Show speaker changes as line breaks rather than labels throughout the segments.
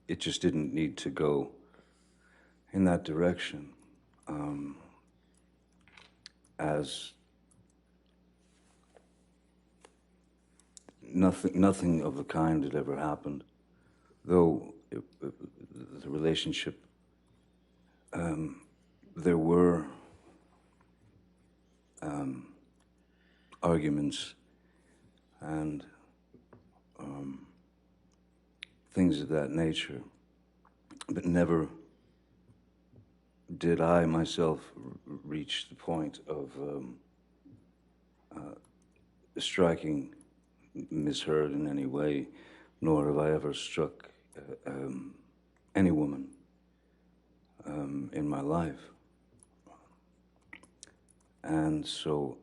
it just didn't need to go in that direction, as nothing of the kind had ever happened, though the relationship, there were arguments and things of that nature, but never did I myself reach the point of striking Miss Heard in any way, nor have I ever struck any woman in my life. And so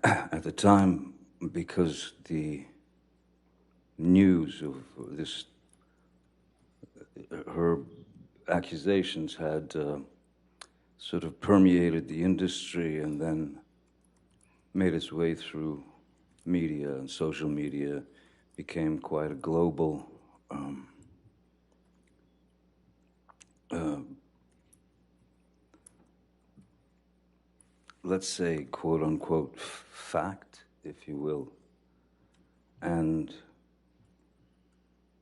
at the time, because the news of this, her accusations had sort of permeated the industry and then made its way through media and social media, became quite a global let's say, quote-unquote, fact, if you will. And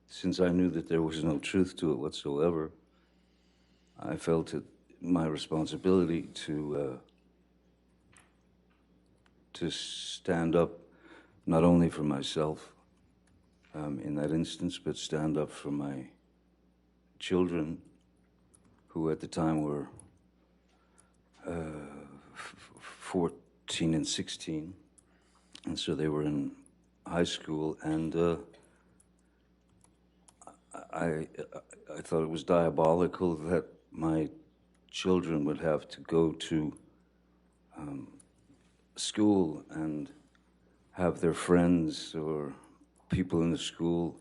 since I knew that there was no truth to it whatsoever, I felt it my responsibility to stand up not only for myself in that instance, but stand up for my children, who at the time were 14 and 16, and so they were in high school, and I thought it was diabolical that my children would have to go to school and have their friends or people in the school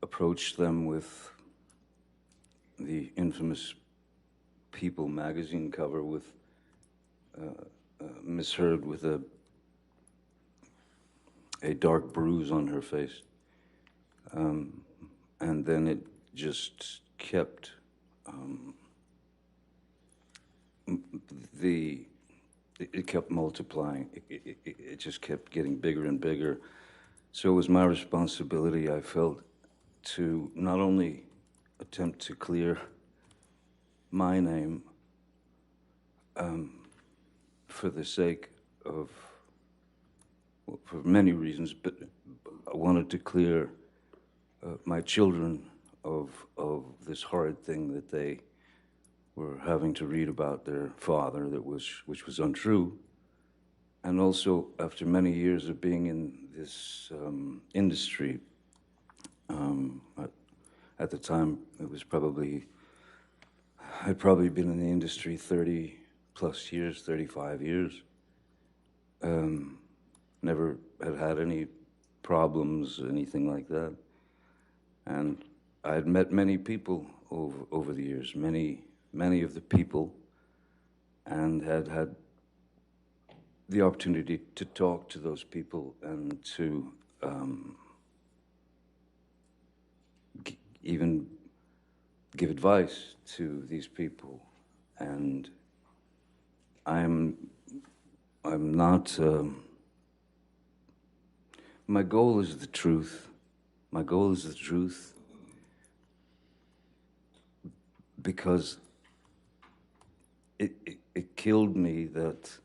approach them with the infamous People magazine cover with Miss Heard with a dark bruise on her face. And then it just kept, it kept multiplying. It just kept getting bigger and bigger. So it was my responsibility, I felt, to not only attempt to clear my name for the sake of, well, for many reasons, but I wanted to clear my children of this horrid thing that they were having to read about their father, which was untrue. And also, after many years of being in this industry, at the time, it was probably, I'd probably been in the industry 30 plus years, 35 years. Never had any problems, anything like that. And I had met many people over the years, many of the people, and had the opportunity to talk to those people and to even give advice to these people. And I'm not, my goal is the truth. My goal is the truth because it killed me that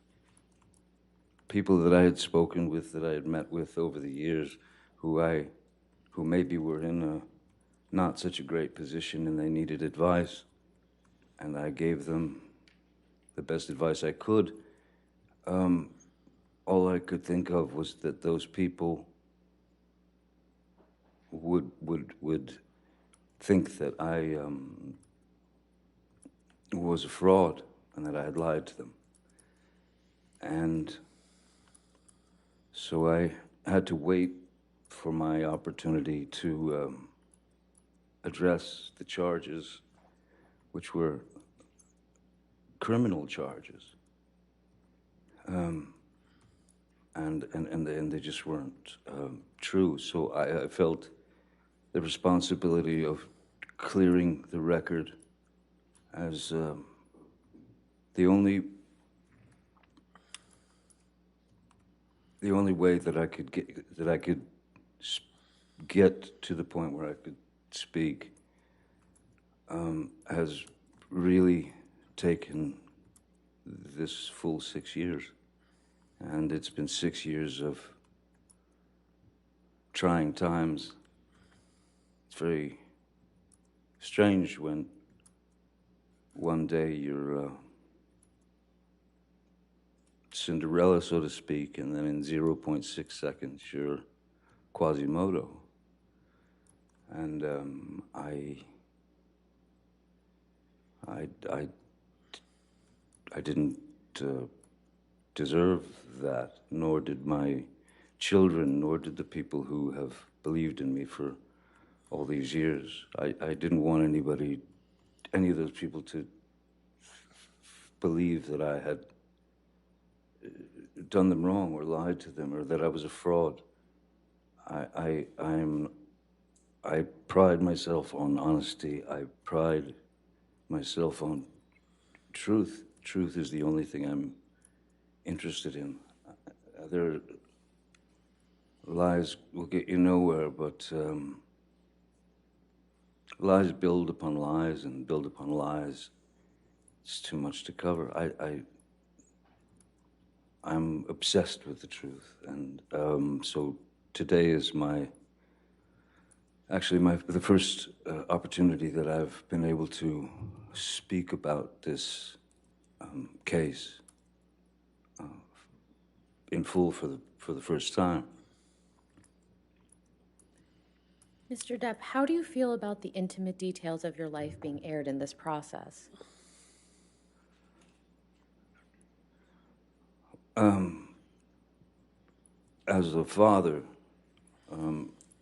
people that I had spoken with, that I had met with over the years, who maybe were in a not such a great position and they needed advice, and I gave them the best advice I could. All I could think of was that those people would think that I was a fraud and that I had lied to them. And so I had to wait for my opportunity to address the charges, which were criminal charges. And they just weren't true. So I felt the responsibility of clearing the record as the only way that I could get to the point where I could speak has really taken this full 6 years. And it's been 6 years of trying times. It's very strange when one day you're Cinderella, so to speak, and then in 0.6 seconds you're Quasimodo. And I didn't deserve that, nor did my children, nor did the people who have believed in me for all these years. I didn't want any of those people to believe that I had done them wrong or lied to them or that I was a fraud. I pride myself on honesty. I pride myself on truth. Truth is the only thing I'm interested in. Other lies will get you nowhere, but lies build upon lies and build upon lies. It's too much to cover. I'm obsessed with the truth, and so today is the first opportunity that I've been able to speak about this case in full for the first time.
Mr. Depp, how do you feel about the intimate details of your life being aired in this process?
As a father,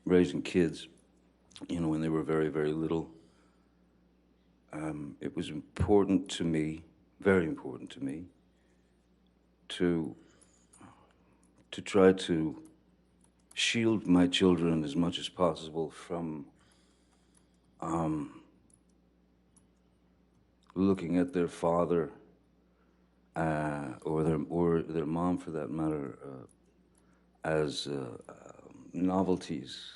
raising kids, when they were very, very little, it was important to me, very important to me, to try to shield my children as much as possible from looking at their father or their mom, for that matter, as novelties.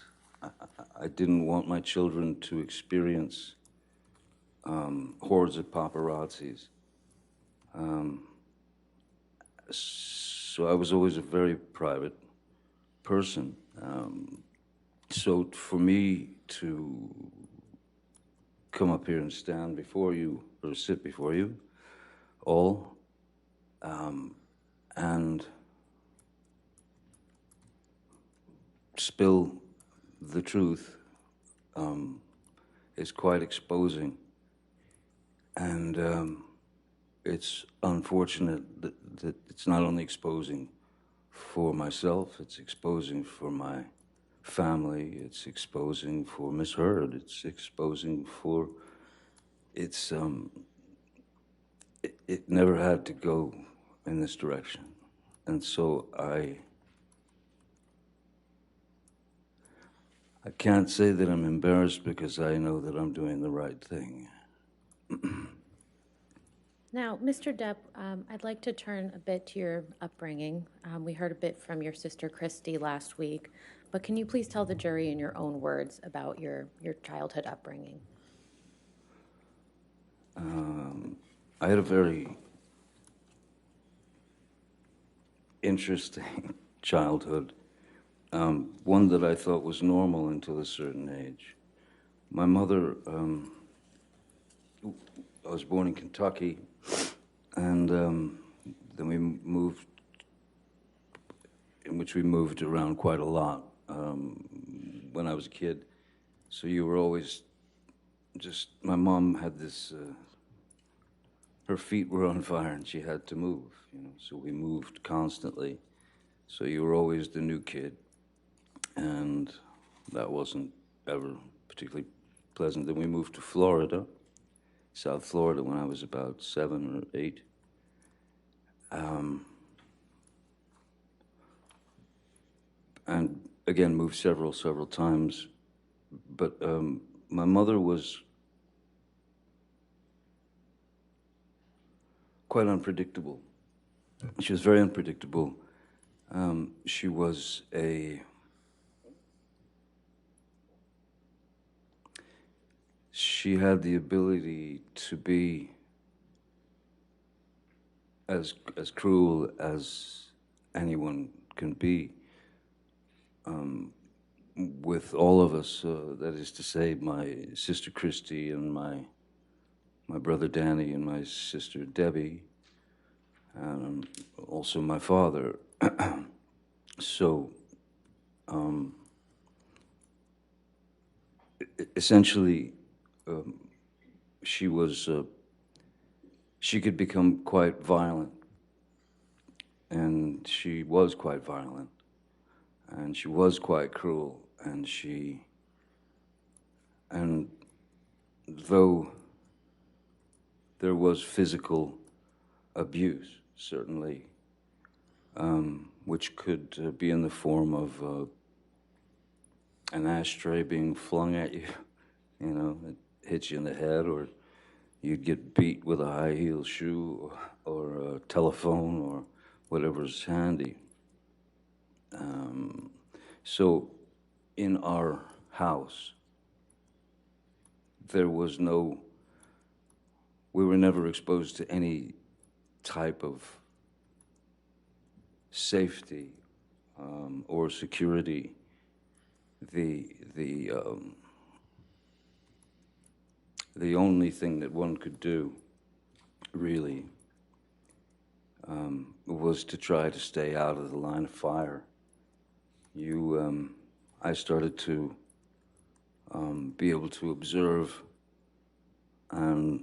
I didn't want my children to experience hordes of paparazzis. So I was always a very private person. So for me to come up here and stand before you, or sit before you all, and spill the truth is quite exposing. And it's unfortunate that it's not only exposing for myself, it's exposing for my family, it's exposing for Miss Heard, it's exposing for, it never had to go in this direction. And so I can't say that I'm embarrassed because I know that I'm doing the right thing.
Now, Mr. Depp, I'd like to turn a bit to your upbringing. We heard a bit from your sister Christy last week, but can you please tell the jury in your own words about your childhood upbringing?
I had a very interesting childhood, one that I thought was normal until a certain age. My mother, I was born in Kentucky, and then we moved, in which we moved around quite a lot when I was a kid. So you were always just, my mom had this, her feet were on fire and she had to move, so we moved constantly. So you were always the new kid, and that wasn't ever particularly pleasant. Then we moved to Florida, South Florida, when I was about 7 or 8. And again, moved several times but my mother was quite unpredictable. She was very unpredictable. She was she had the ability to be as cruel as anyone can be with all of us. That is to say, my sister Christy and my brother Danny and my sister Debbie, and also my father. So, essentially, she was, she could become quite violent, and she was quite violent, and she was quite cruel, and though there was physical abuse, certainly, which could be in the form of an ashtray being flung at you, you know, it hits you in the head, or you'd get beat with a high heel shoe or a telephone or whatever's handy. So in our house, there was no, we were never exposed to any type of safety or security. The only thing that one could do, really, was to try to stay out of the line of fire. I started to be able to observe, and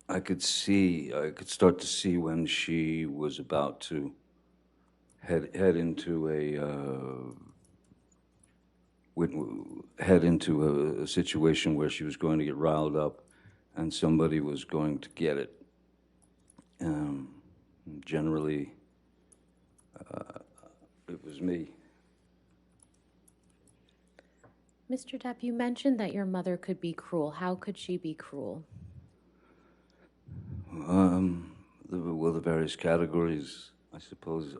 I could start to see when she was about to head into a situation where she was going to get riled up, and somebody was going to get it. Generally, it was me.
Mr. Depp, you mentioned that your mother could be cruel. How could she be cruel?
Well, the various categories, I suppose,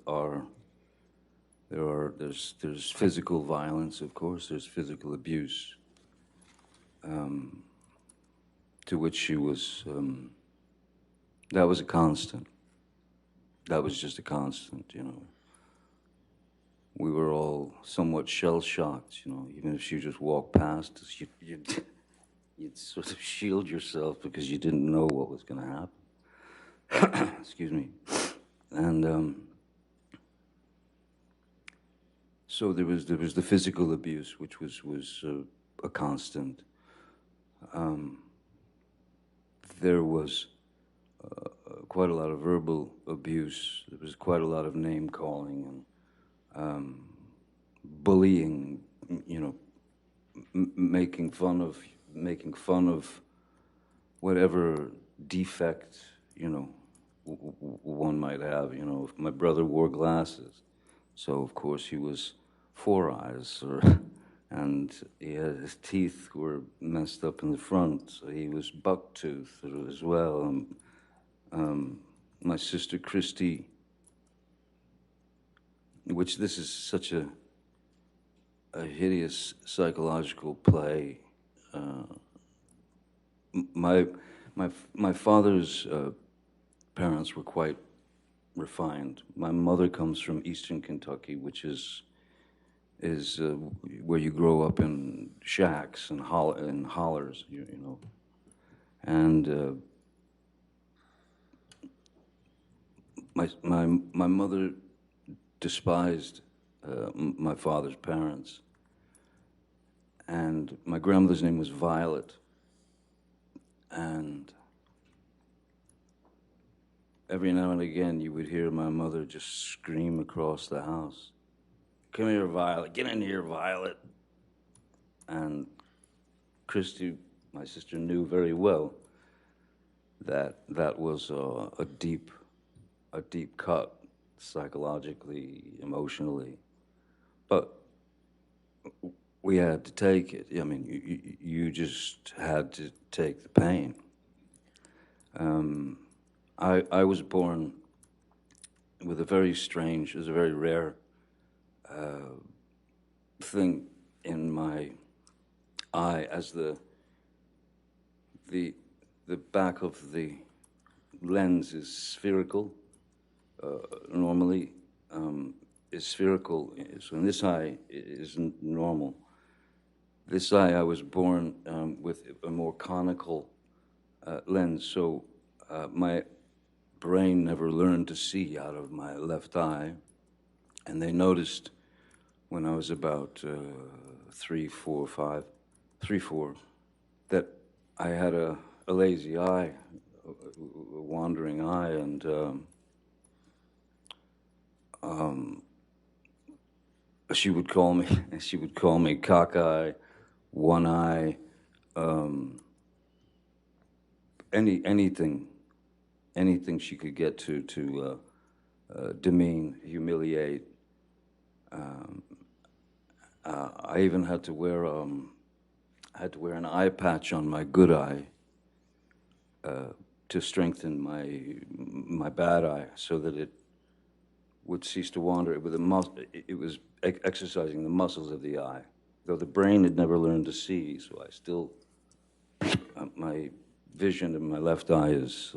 there's physical violence, of course, there's physical abuse, to which she was, that was a constant. That was just a constant, you know. We were all somewhat shell-shocked, you know, even if she just walked past us, you'd sort of shield yourself because you didn't know what was going to happen. Excuse me. And so there was the physical abuse, which was a constant. There was quite a lot of verbal abuse. There was quite a lot of name calling and bullying. You know, making fun of whatever defect, you know, one might have. You know, if my brother wore glasses, so of course he was four eyes, and his teeth were messed up in the front, so he was buck-toothed as well. My sister Christy, which this is such a hideous psychological play. My father's parents were quite refined. My mother comes from Eastern Kentucky, which is where you grow up in shacks and hollers, you know, and my mother despised my father's parents, and my grandmother's name was Violet, and every now and again you would hear my mother just scream across the house, "Come here, Violet, get in here, Violet." And Christy, my sister, knew very well that that was a deep cut, psychologically, emotionally. But we had to take it. I mean, you just had to take the pain. I was born with a very strange, it was a very rare thing in my eye, as the back of the lens is spherical, normally is spherical, so in this eye it isn't normal. This eye, I was born with a more conical lens, so my brain never learned to see out of my left eye, and they noticed when I was about 3, 4, 5, 3, 4, that I had a lazy eye, a wandering eye, and she would call me cockeye, one eye, anything she could get to demean, humiliate. I even had to wear an eye patch on my good eye to strengthen my bad eye, so that it would cease to wander. It was exercising the muscles of the eye, though the brain had never learned to see. So I still, my vision in my left eye is,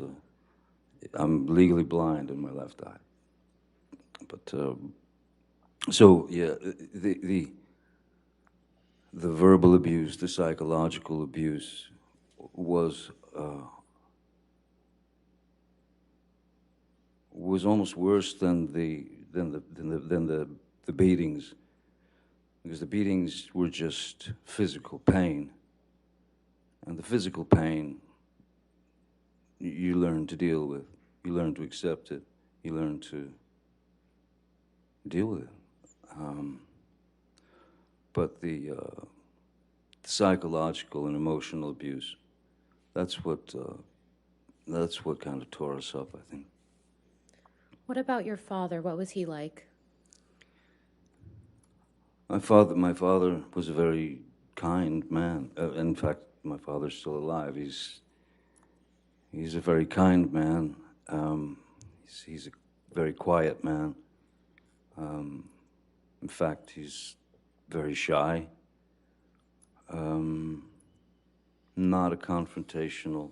I'm legally blind in my left eye. But so yeah, the verbal abuse, the psychological abuse was almost worse than the beatings, because the beatings were just physical pain, and the physical pain you learn to deal with, you learn to accept it, you learn to deal with it. But the psychological and emotional abuse, that's what kind of tore us up, I think.
What about your father? What was he like?
My father was a very kind man. In fact, my father's still alive. He's a very kind man. He's a very quiet man. In fact, he's very shy. Not a confrontational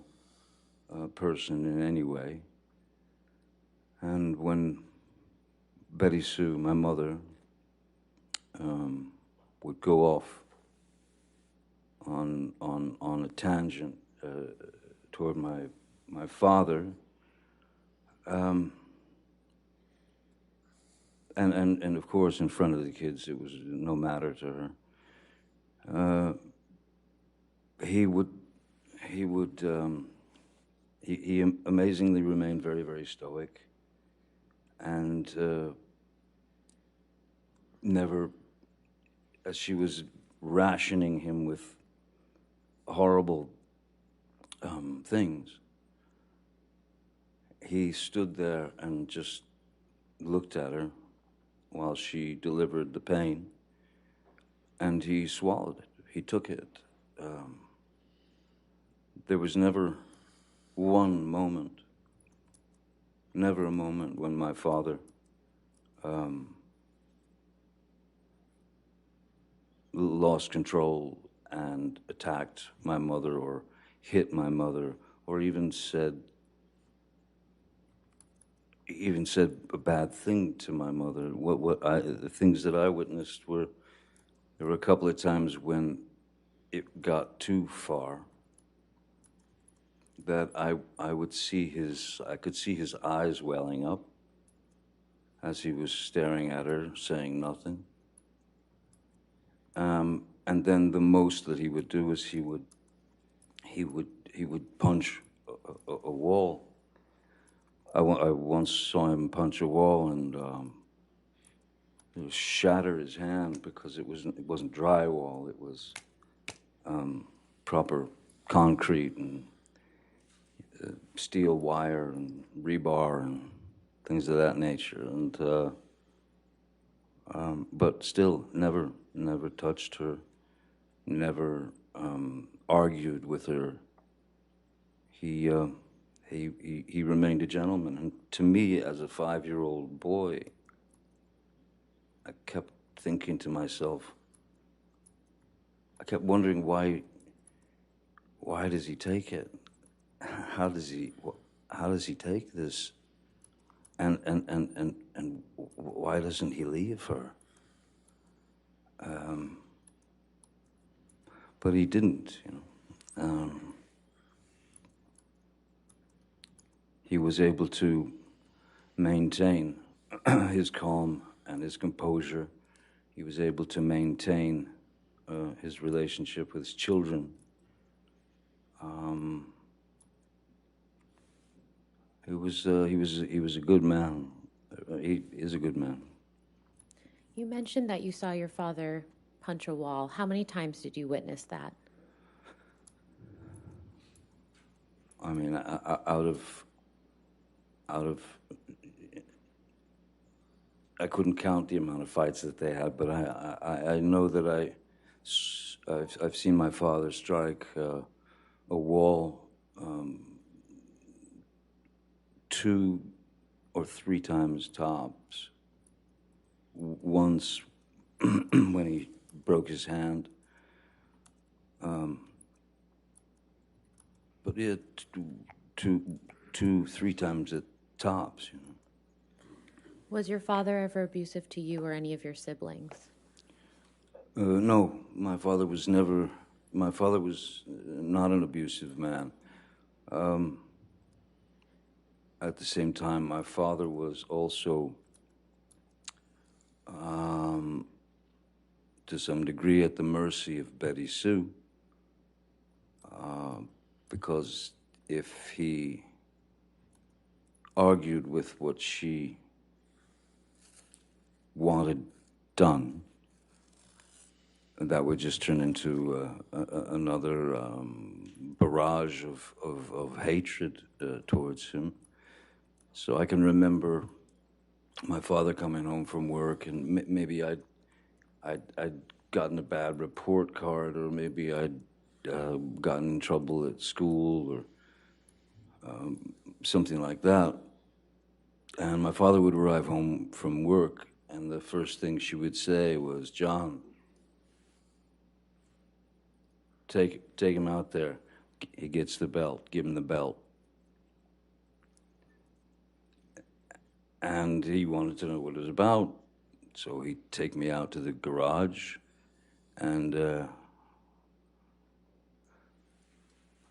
person in any way. And when Betty Sue, my mother, would go off on a tangent toward my father, and of course in front of the kids it was no matter to her. He amazingly remained very, very stoic, and never, as she was rationing him with horrible things, he stood there and just looked at her while she delivered the pain, and he swallowed it. He took it. There was never one moment, never a moment when my father lost control and attacked my mother or hit my mother, or even said a bad thing to my mother. The things that I witnessed were, there were a couple of times when it got too far, that I could see his eyes welling up as he was staring at her, saying nothing. And then the most that he would do is he would punch a wall. I once saw him punch a wall and shatter his hand, because it wasn't drywall. It was proper concrete and steel wire and rebar and things of that nature. And but still, never never touched her, never argued with her. He remained a gentleman. And to me, as a 5-year-old boy, I kept thinking to myself, I kept wondering why does he take it? How does he take this? And why doesn't he leave her? But he didn't, you know. He was able to maintain his calm and his composure. He was able to maintain his relationship with his children. He was a good man. He is a good man.
You mentioned that you saw your father punch a wall. How many times did you witness that?
I mean, out of, I couldn't count the amount of fights that they had, but I know that I've seen my father strike a wall 2 or 3 times tops. Once when he broke his hand, but yeah, 2-3 times at tops, you know.
Was your father ever abusive to you or any of your siblings?
No, my father was never. My father was not an abusive man. At the same time, my father was also, to some degree, at the mercy of Betty Sue, because if he argued with what she wanted done, that would just turn into another barrage of hatred towards him. So I can remember my father coming home from work, and maybe I'd gotten a bad report card, or maybe I'd gotten in trouble at school, or something like that. And my father would arrive home from work, and the first thing she would say was, "John, take him out there. He gets the belt. Give him the belt." And he wanted to know what it was about, so he'd take me out to the garage, and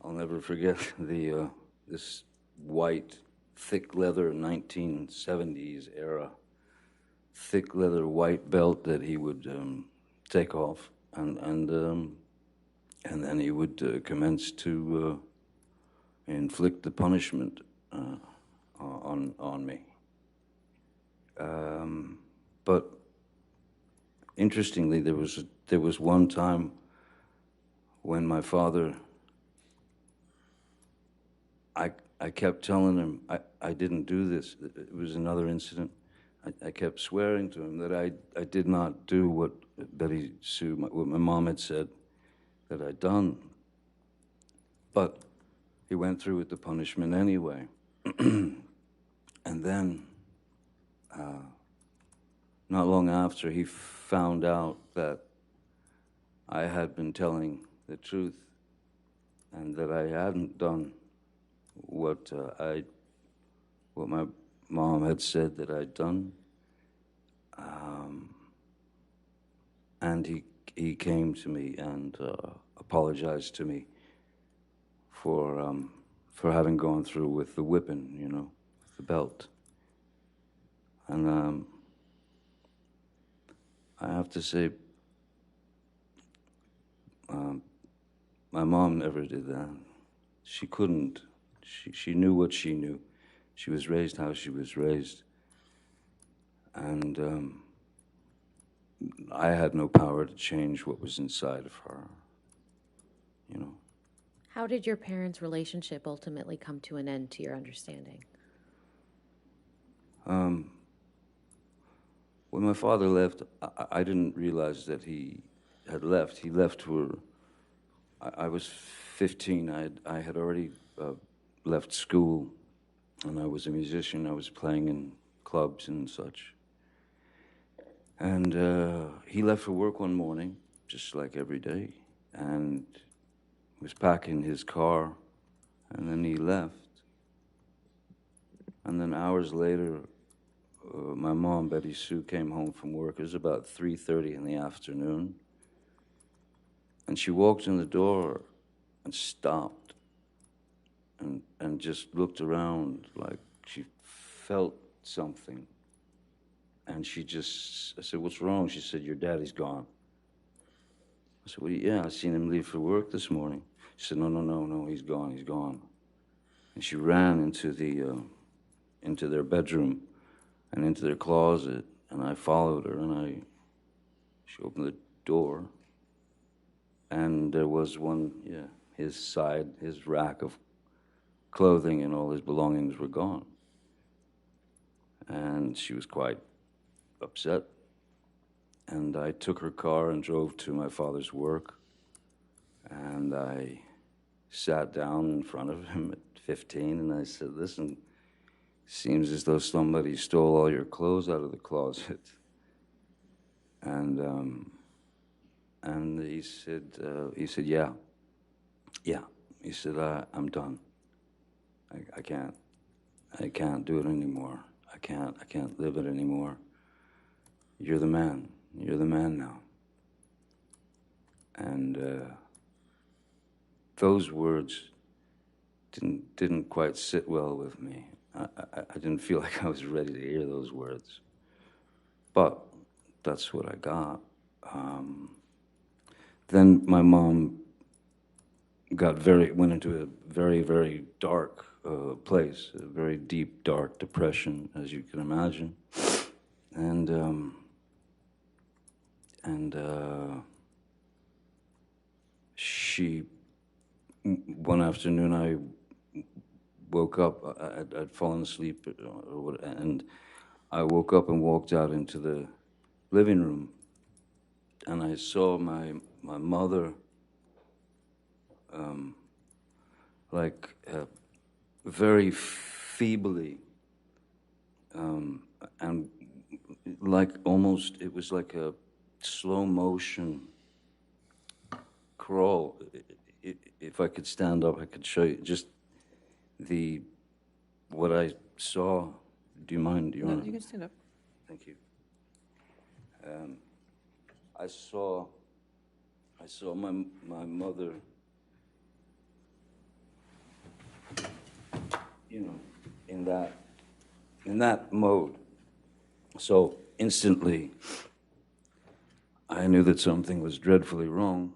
I'll never forget this white, thick leather 1970s era, thick leather white belt that he would take off, and then he would commence to inflict the punishment on me. But interestingly, there was one time when my father, I kept telling him I didn't do this. It was another incident. I kept swearing to him that I did not do what Betty Sue, what my mom had said that I'd done. But he went through with the punishment anyway. And then, not long after, he found out that I had been telling the truth and that I hadn't done what my mom had said that I'd done. And he came to me and apologized to me for having gone through with the whipping, you know, with the belt. And I have to say, my mom never did that. She couldn't. She knew what she knew. She was raised how she was raised. And I had no power to change what was inside of her, you know.
How did your parents' relationship ultimately come to an end, to your understanding?
When my father left, I didn't realize that he had left. He left for, I was 15. I had already left school, and I was a musician. I was playing in clubs and such. And he left for work one morning, just like every day, and was packing his car, and then he left. And then hours later, my mom, Betty Sue, came home from work. It was about 3:30 in the afternoon. And she walked in the door and stopped and just looked around like she felt something. And she just, I said, "What's wrong?" She said, "Your daddy's gone." I said, "Well, yeah, I seen him leave for work this morning." She said, No, he's gone, he's gone. And she ran into their bedroom and into their closet, and I followed her, and she opened the door, and there was his rack of clothing and all his belongings were gone. And she was quite upset. And I took her car and drove to my father's work, and I sat down in front of him at 15, and I said, "Listen, seems as though somebody stole all your clothes out of the closet." And he said, yeah. He said, "I'm done. I can't do it anymore. I can't live it anymore. You're the man. You're the man now." And those words didn't quite sit well with me. I didn't feel like I was ready to hear those words. But that's what I got. Then my mom went into a very, very dark place, a very deep, dark depression, as you can imagine. And one afternoon I woke up, I'd fallen asleep, and I woke up and walked out into the living room, and I saw my mother, like very feebly, and like almost, it was like a slow motion crawl. If I could stand up, I could show you just what I saw. Do you mind?
No, you can stand up.
Thank you. I saw my mother, in that mode. So instantly, I knew that something was dreadfully wrong,